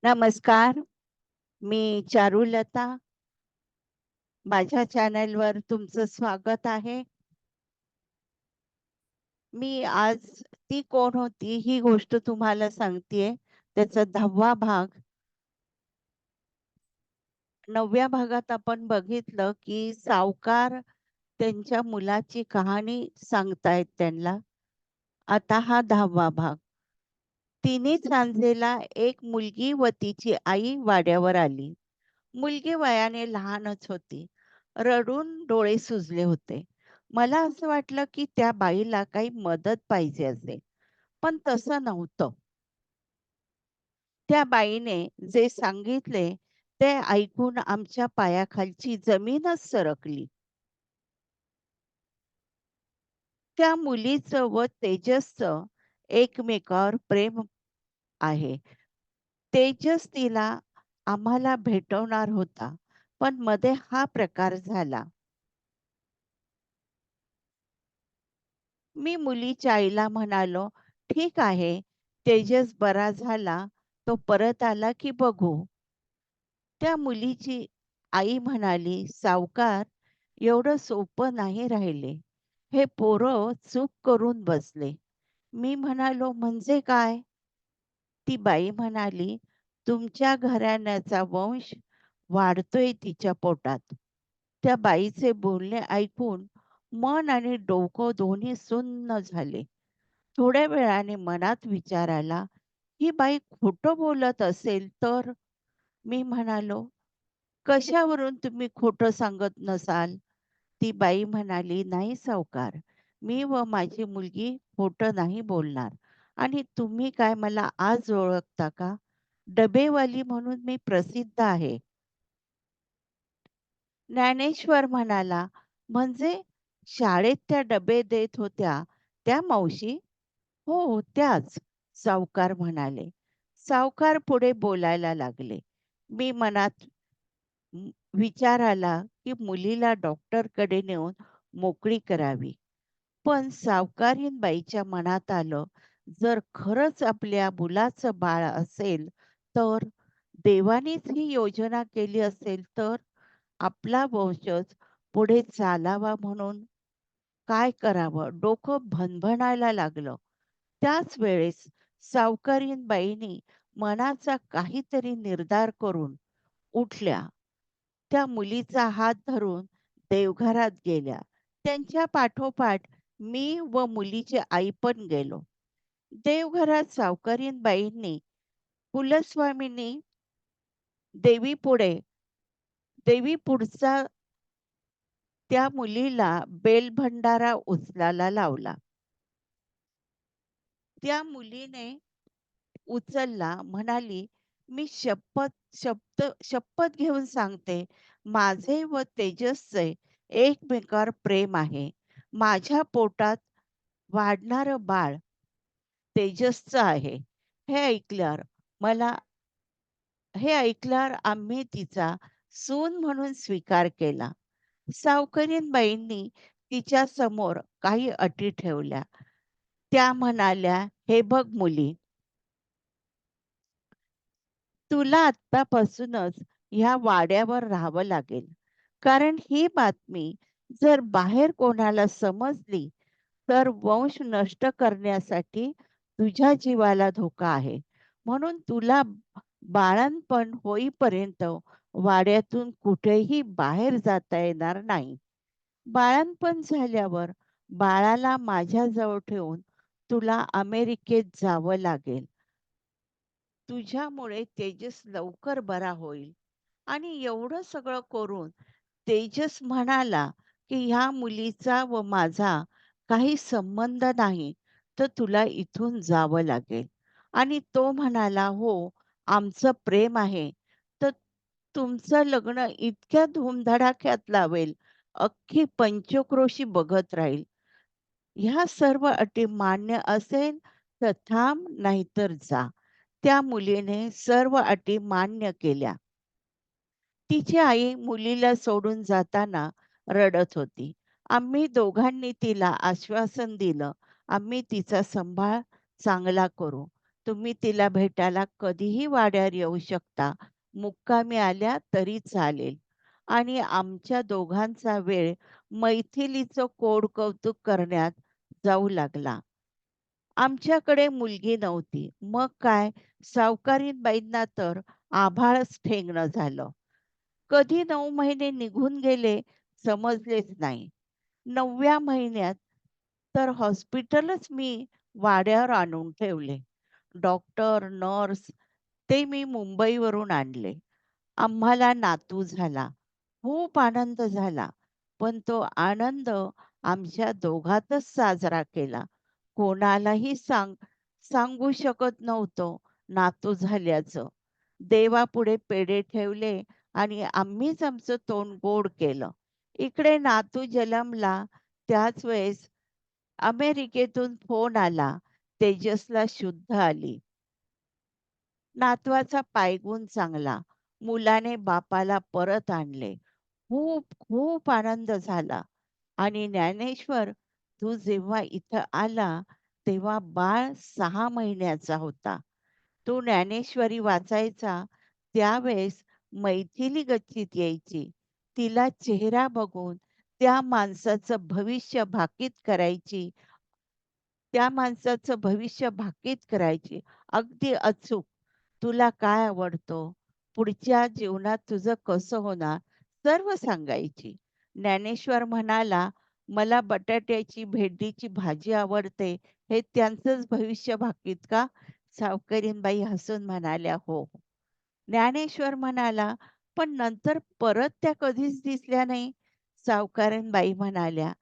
नमस्कार, मी चारुलता. माझ्या चॅनलवर तुमचं स्वागत आहे. मी आज ती कोण होती ही गोष्ट तुम्हाला सांगतेय. त्याचा 10वा भाग. 9व्या भागात आपण बघितलं, की सावकार त्यांच्या मुलाची कहाणी सांगतायत त्यांना. आता हा 10वा भाग. तिन्ही सांजेला एक मुलगी व तिची आई वाड्यावर आली. मुलगी वयाने लहानच होती. रडून डोळे सुजले होते. मला असं वाटलं, की त्या बाईला काही मदत पाहिजे असेल, पण तसं नव्हतं. त्या बाईने जे सांगितले ते ऐकून आमच्या पायाखालची जमीनच सरकली. त्या मुलीचं व तेजसचं एकमेकावर प्रेम आहे. तेजस तिला आम्हाला भेटवणार होता, पण मध्ये हा प्रकार झाला. मी मुलीच्या आईला म्हणालो, "ठीक आहे, तेजस बरा झाला, तो परत आला की बघू." त्या मुलीची आई म्हणाली, "सावकार, एवढं सोपं नाही राहिले. हे पोरं चूक करून बसले." मी म्हणालो, "म्हणजे काय?" ती बाई म्हणाली, "तुमच्या घराण्याचा वंश वाढतोय तिच्या पोटात." त्या बाईचे बोलणे ऐकून मन आणि डोकं दोन्ही सुन्न झाले. थोड्या वेळाने मनात विचार आला, ही बाई खोटं बोलत असेल तर? मी म्हणालो, "कशावरून तुम्ही खोटं सांगत नसाल?" ती बाई म्हणाली, "नाही सावकार, मी व माझी मुलगी खोटं नाही बोलणार. आणि तुम्ही काय मला आज ओळखता का? डबेवाली म्हणून मी प्रसिद्ध आहे." ज्ञानेश्वर म्हणाला, "म्हणजे शाळेत त्या डबे देत होत्या त्या मावशी?" "हो, त्याच." सावकार म्हणाले. सावकार पुढे बोलायला लागले. मी मनात विचार आला, की मुलीला डॉक्टरकडे नेऊन मोकळी करावी. पण सावकारीणबाईच्या मनात आलं, जर खरंच आपल्या मुलाचं बाळ असेल, तर देवानेच ही योजना केली असेल तर आपला वंशज पुढे चालावा म्हणून काय करावं? डोकं भणभणायला लागलं. त्याच वेळेस सावकारीणबाईंनी मनाचा काहीतरी निर्धार करून उठल्या. त्या मुलीचा हात धरून देवघरात गेल्या. त्यांच्या पाठोपाठ मी व मुलीची आई पण गेलो. देवघरात सावकारीणबाईंनी कुलस्वामींनी देवीपुढे देवीपुढचा त्या मुलीला बेलभंडारा उचलायला लावला. त्या मुलीने उचलला, म्हणाली, "मी शपथ घेऊन सांगते, माझे व तेजसचे एकमेकावर प्रेम आहे. माझ्या पोटात वाढणारं बाळ तेजसचं आहे." हे ऐकल्यावर मला हे ऐकल्यावर आम्ही तिचा सून म्हणून स्वीकार केला. सावकारीणबाईंनी तिच्या समोर काही अटी ठेवल्या. त्या म्हणाल्या, "हे बघ मुली, तुला आत्तापासूनच ह्या वाड्यावर राहावं लागेल. कारण ही बातमी जर बाहेर कोणाला समजली, तर वंश नष्ट करण्यासाठी तुझ्या जीवाला धोका आहे. म्हणून तुला बाळंतपण होईपर्यंत वाड्यातून कुठेही बाहेर जाता येणार नाही. बाळंतपण झाल्यावर बाळाला माझ्याजवळ ठेवून तुला अमेरिकेत जावं लागेल. तुझ्यामुळे तेजस लवकर बरा होईल." आणि एवढं सगळं करून तेजस म्हणाला, की "ह्या मुलीचा व माझा काही संबंध नाही, तर तुला इथून जावं लागेल." आणि तो म्हणाला, "हो, आमचं प्रेम आहे, तर तुमचं लग्न इतक्या धूमधडाक्यात लावेल, अख्खी पंचक्रोशी बघत राहील. ह्या सर्व अटी मान्य असेल तर थांब, नाहीतर जा." त्या मुलीने सर्व अटी मान्य केल्या. तिची आई मुलीला सोडून जाताना रडत होती. आम्ही दोघांनी तिला आश्वासन दिलं, आम्ही तिचा सांभाळ चांगला करू. तुम्ही तिला भेटायला कधीही वाड्यावर येऊ शकता. मुक्कामी आल्या तरी चालेल." आणि आमच्या दोघांचा वेळ मैथिलीचं कोड-कौतुक करण्यात जाऊ लागला. आमच्याकडे मुलगी नव्हती. मग काय सावकारीबाईंना तर आभाळच ठेंगणं झालं. कधी 9 महिने निघून गेले समजलेच नाही. 9व्या महिन्यात तर हॉस्पिटलच मी वाड्यावर आणून ठेवले. डॉक्टर, नर्स ते मी मुंबईवरून आणले. आम्हाला नातू झाला. खूप आनंद झाला. पण तो आनंद आमच्या दोघातच साजरा केला. कोणालाही सांगू शकत नव्हतो नातू झाल्याचं. देवापुढे पेढे ठेवले आणि आम्हीच आमचं तोंड गोड केलं. इकडे नातू जन्मला त्याच वेळेस अमेरिकेतून फोन आला. तेजसला शुद्ध आली. नातवाचा पायगुण चांगला. मुलाने बापाला परत आणले. खूप खूप आनंद झाला. आणि ज्ञानेश्वर, तू जेव्हा इथं आला, तेव्हा बाळ 6 महिन्याचा होता. तो ज्ञानेश्वरी वाचायचा त्यावेळेस मैथिली गच्चीत यायची. तिला चेहरा बघून त्या माणसाचं भविष्य भाकीत करायची. त्या माणसाचं भविष्य भाकीत करायची. अगदी अचूक. तुला काय आवडतं? पुढच्या जीवनात तुझं कसं होणार? सर्व सांगायची. ज्ञानेश्वर म्हणाला, "मला बटाट्याची, भेंडीची भाजी आवडते." हे त्यांचंच भविष्य भाकीत का? सावकारीणबाई हसून म्हणाल्या, "हो." ज्ञानेश्वर म्हणाला, "पण नंतर परत त्या कधीच दिसल्या नाही." सावकारीणबाई म्हणाल्या,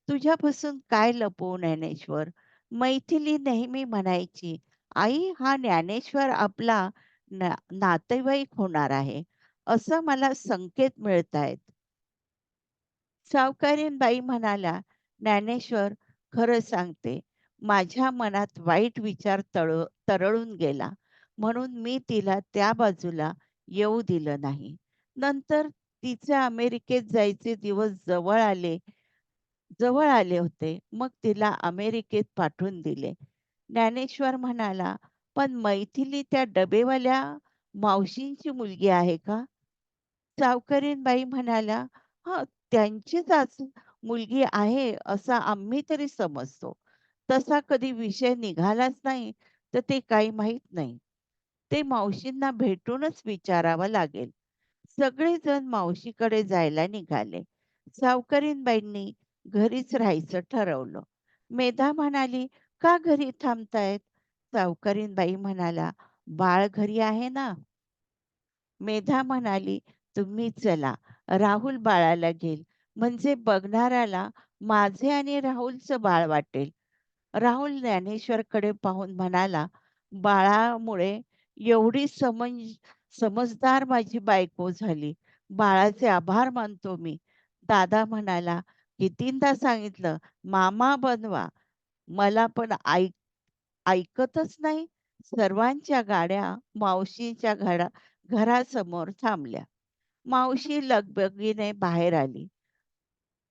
"तुझ्यापासून काय लपवू ज्ञानेश्वर?" मैथिली नेहमी म्हणायची, "आई, हा ज्ञानेश्वर आपला नातेवाईक होणार आहे, असं मला संकेत मिळतायत." सावकारीण म्हणाल्या, "ज्ञानेश्वर, खरं सांगते, माझ्या मनात वाईट विचार तरळून गेला, म्हणून मी तिला त्या बाजूला येऊ दिलं नाही. नंतर तिचे अमेरिकेत जायचे दिवस जवळ आले होते. मग तिला अमेरिकेत पाठवून दिले." ज्ञानेश्वर म्हणाला, "पण मैथिली त्या डबेवाल्या मावशींची मुलगी आहे का?" सावकारीणबाई म्हणाल्या, "हां, त्यांचीच आज मुलगी आहे असं आम्ही तरी समजतो. तसा कधी विषय निघालाच नाही, तर ते काही माहीत नाही. ते मावशींना भेटूनच विचारावं लागेल." सगळेजण मावशीकडे जायला निघाले. सावकारीणबाईंनी घरीच राहायचं ठरवलं. मेधा म्हणाली, "का घरी थांबतायत?" सावकारीणबाई म्हणाल्या, "बाळ घरी आहे ना." मेधा म्हणाली, "तुम्ही चला, राहुल बाळाला घेईल. म्हणजे बघणाऱ्याला माझे आणि राहुलचं बाळ वाटेल." राहुल ज्ञानेश्वरकडे पाहून म्हणाला, "बाळामुळे एवढी समजदार माझी बायको झाली. बाळाचे आभार मानतो मी." दादा म्हणाला, "कितींदा सांगितलं, मामा बनवा. मला पण ऐकतच नाही." सर्वांच्या गाड्या मावशीच्या घरासमोर थांबल्या. मावशी लगबगीने बाहेर आली.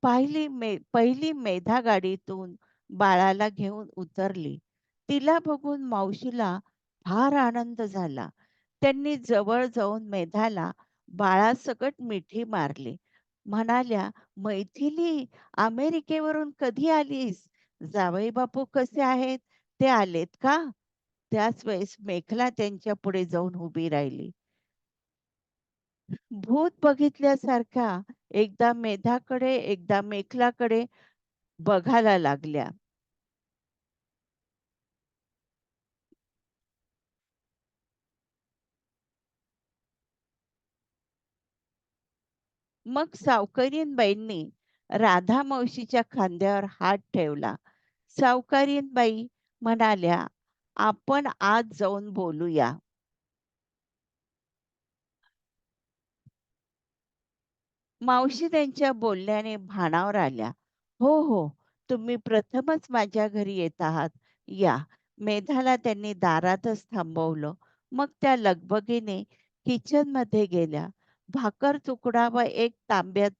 पहिली मेधा गाडीतून बाळाला घेऊन उतरली. तिला बघून मावशीला फार आनंद झाला. त्यांनी जवळ जाऊन मेधाला बाळासकट मिठी मारली. म्हणाल्या, "मैथिली, अमेरिकेवरून कधी आलीस? जावई बापू कसे आहेत? ते आलेत का?" त्याच वेळेस मेखला त्यांच्या पुढे जाऊन उभी राहिली. भूत बघितल्यासारख्या एकदा मेधाकडे, एकदा मेखलाकडे बघायला लागल्या. मग सावकारीणबाईंनी राधा मावशीच्या खांद्यावर हात ठेवला. सावकारीणबाई म्हणाल्या, "आपण आज जाऊन बोलूया." मावशी त्यांच्या बोलण्याने भानावर आल्या. "हो, हो, तुम्ही प्रथमच माझ्या घरी येत आहात. या." मेधाला त्यांनी दारातच थांबवलं. मग त्या लगबगीने किचनमध्ये गेल्या. भाकर तुकडा व एक तांब्यात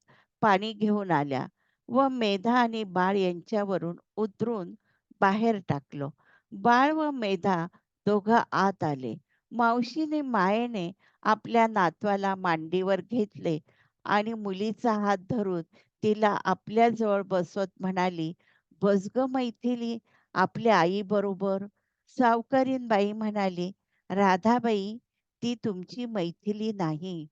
पाणी घेऊन आल्या व मेधा आणि बाळ यांच्यावरून उतरून बाहेर टाकलं. बाळ व मेधा दोघं आत आले. मावशीने मायेने आपल्या नातवाला मांडीवर घेतले आणि मुलीचा हात धरून तिला आपल्याजवळ बसवत म्हणाली, "बस गं मैथिली आपल्या आईबरोबर." सावकारीन म्हणाली, "राधाबाई, ती तुमची मैथिली नाही.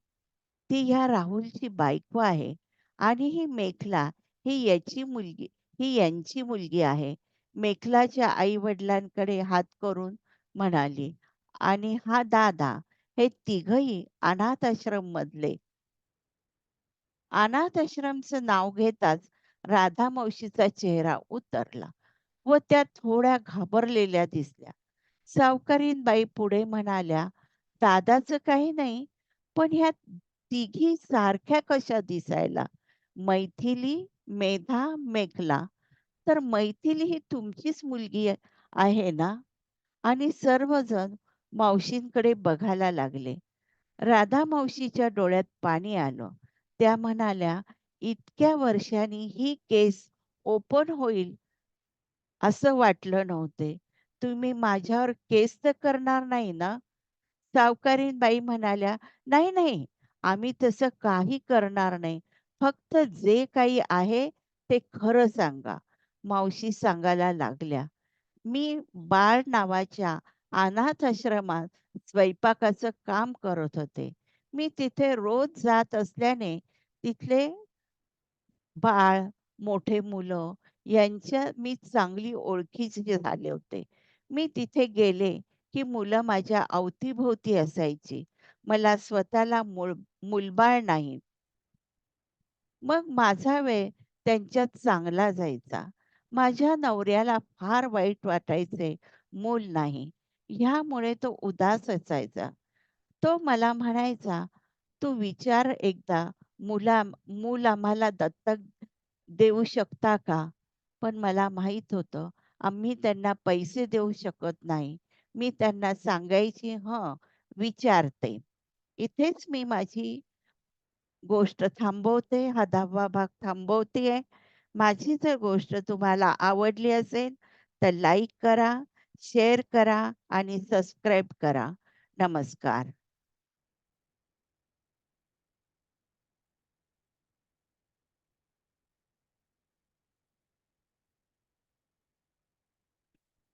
ती ह्या राहुलची बायको आहे आणि ही मेखला ही यांची मुलगी आहे." मेखलाच्या आई-वडिलांकडे हात करून म्हणाली, "आणि हा दादा." हे तिघही अनाथ आश्रममधले. अनाथ आश्रमचं नाव घेताच राधा मावशीचा चेहरा उतरला व त्या थोड्या घाबरलेल्या दिसल्या. सावकारीन पुढे म्हणाल्या, "दादाचं काही नाही, पण ह्या तिघी सारख्या कशा दिसायला? मैथिली, मेधा, मेखला. तर मैथिली ही तुमचीच मुलगी आहे ना?" आणि सर्वजण मावशींकडे बघायला लागले. राधा मावशीच्या डोळ्यात पाणी आलं. त्या म्हणाल्या, "इतक्या वर्षांनी ही केस ओपन होईल असं वाटलं नव्हते. तुम्ही माझ्यावर केस तर करणार नाही ना?" सावकारीन म्हणाल्या, "नाही, नाही, आम्ही तसं काही करणार नाही. फक्त जे काही आहे ते खरं सांगा." मावशी सांगायला लागल्या, "मी बाळ नावाच्या अनाथ आश्रमात स्वयंपाकाचं काम करत होते. मी तिथे रोज जात असल्याने तिथले बाळ, मोठे मुलं यांच्या मी चांगली ओळखीचे झाले होते. मी तिथे गेले, की मुलं माझ्या अवतीभोवती असायची. मला स्वतःला मूलबाळ नाही. मग माझा वेळ त्यांच्यात चांगला जायचा. माझ्या नवऱ्याला फार वाईट वाटायचे, मूल नाही. ह्यामुळे तो उदास असायचा. तो मला म्हणायचा, "तू विचार एकदा मूल आम्हाला दत्तक देऊ शकता का?" पण मला माहीत होतं, आम्ही त्यांना पैसे देऊ शकत नाही. मी त्यांना सांगायची, "हं, विचारते." इथेच मी माझी गोष्ट थांबवते. हा 10वा भाग थांबवतेय. माझी जर गोष्ट तुम्हाला आवडली असेल, तर लाईक करा, शेअर करा आणि सबस्क्राईब करा. नमस्कार.